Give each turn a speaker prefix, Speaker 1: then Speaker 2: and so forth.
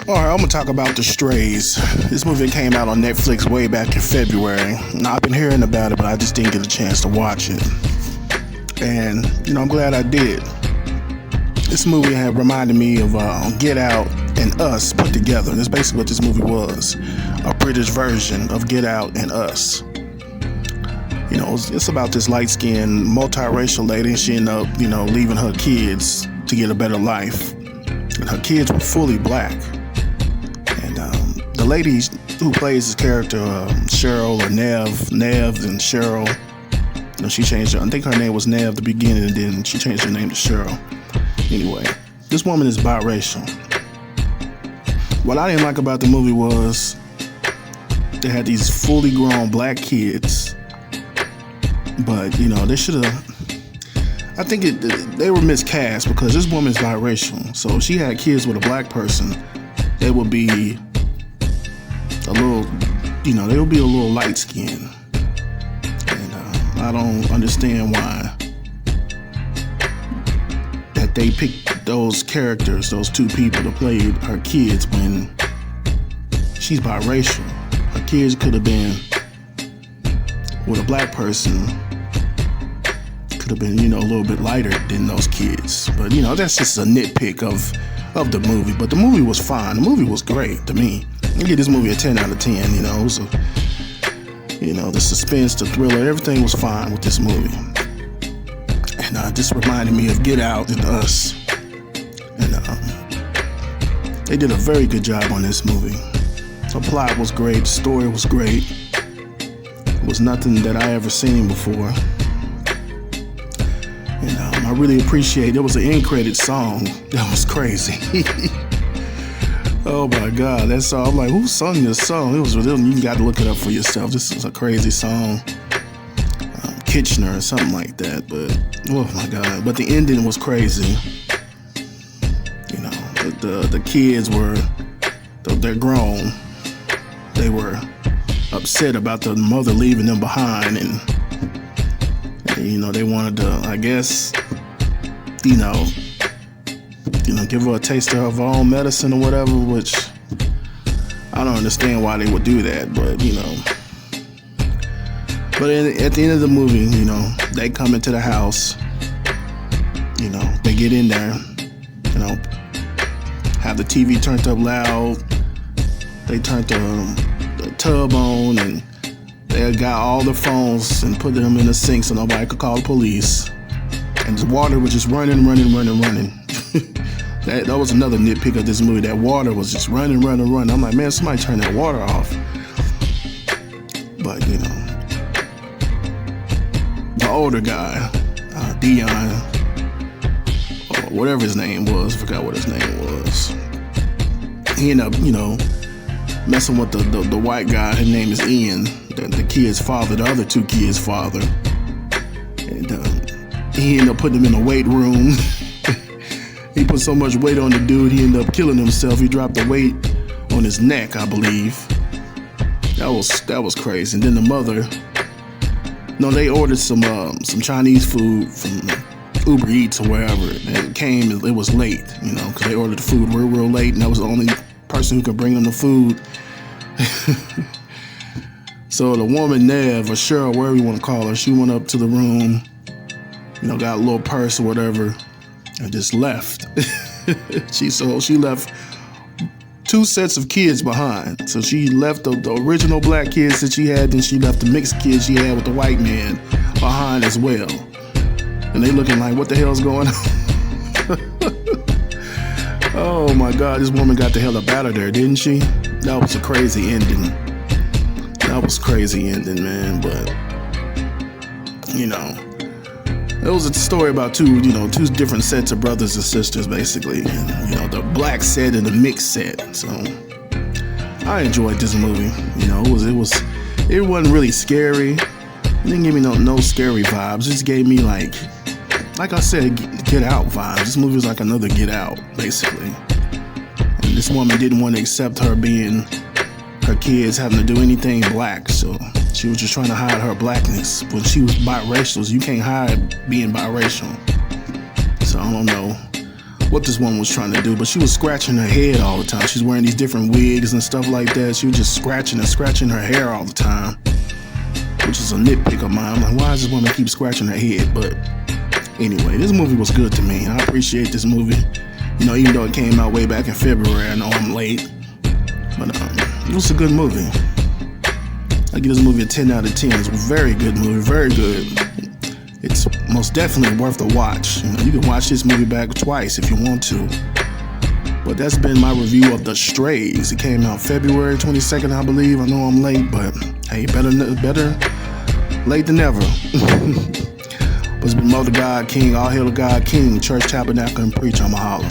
Speaker 1: Alright, I'm gonna talk about The Strays. This movie came out on Netflix way back in February. Now, I've been hearing about it, but I just didn't get a chance to watch it. And, I'm glad I did. This movie had reminded me of Get Out and Us put together. That's basically what this movie was. A British version of Get Out and Us. It's about this light-skinned, multiracial lady, and she ended up, leaving her kids to get a better life. And her kids were fully black. And the lady who plays this character, Cheryl or Nev and Cheryl, she changed her. I think her name was Nev at the beginning, and then she changed her name to Cheryl. Anyway, this woman is biracial. What I didn't like about the movie was they had these fully grown black kids, but they should have. I think they were miscast because this woman's biracial. So if she had kids with a black person, they would be a little, they would be a little light skinned. And I don't understand why that they picked those characters, those two people to play her kids when she's biracial. Her kids could have been with a black person. Could have been, a little bit lighter than those kids. But, that's just a nitpick of the movie. But the movie was fine. The movie was great to me. I give this movie a 10 out of 10, It was the suspense, the thriller, everything was fine with this movie. And this reminded me of Get Out and Us. And they did a very good job on this movie. The plot was great. The story was great. It was nothing that I ever seen before. And I really appreciate there was an end credit song that was crazy. Oh my God, that song! I'm like, who sung this song? You got to look it up for yourself. This is a crazy song, Kitchener or something like that. But oh my God! But the ending was crazy. The kids they're grown. They were upset about the mother leaving them behind, and they wanted to, I guess, give her a taste of her own medicine or whatever, which I don't understand why they would do that, but But at the end of the movie, they come into the house, they get in there, have the TV turned up loud, they turned the tub on, and they got all the phones and put them in the sink so nobody could call the police. And the water was just running. That was another nitpick of this movie. That water was just running. I'm like, man, somebody turn that water off. But, the older guy, Dion, or whatever his name was, I forgot what his name was. He ended up, messing with the white guy. His name is Ian, the kid's father, the other two kids' father. And he ended up putting him in a weight room. He put so much weight on the dude, he ended up killing himself. He dropped the weight on his neck, I believe. That was crazy. And then the mother, they ordered some Chinese food from Uber Eats or wherever. And it came, it was late, because they ordered the food real late, and that was the only person who could bring them the food. So the woman, Nev, or Cheryl, whatever you want to call her, she went up to the room, got a little purse or whatever, and just left. She left 2 sets of kids behind. So she left the original black kids that she had, then she left the mixed kids she had with the white man behind as well. And they looking like, what the hell's going on? Oh my God, this woman got the hell up out of there, didn't she? That was a crazy ending. Man. But, it was a story about two different sets of brothers and sisters, basically. And, the black set and the mixed set. So I enjoyed this movie. It wasn't really scary. It didn't give me no scary vibes. It just gave me like I said, Get Out vibes. This movie was like another Get Out, basically. And this woman didn't want to accept her kids having to do anything black, so she was just trying to hide her blackness. When she was biracial, you can't hide being biracial. So I don't know what this woman was trying to do, but she was scratching her head all the time. She's wearing these different wigs and stuff like that. She was just scratching and scratching her hair all the time, which is a nitpick of mine. I'm like, why does this woman keep scratching her head? But anyway, this movie was good to me. I appreciate this movie. You know, even though it came out way back in February, I know I'm late, but it was a good movie. I give this movie a 10 out of 10. It's a very good movie, very good. It's most definitely worth a watch. You know, you can watch this movie back twice if you want to. But that's been my review of The Strays. It came out February 22nd, I believe. I know I'm late, but hey, better late than never. But it's been Mother God King, All Hail to God King, Church Tabernacle and Preach. I'm a holler.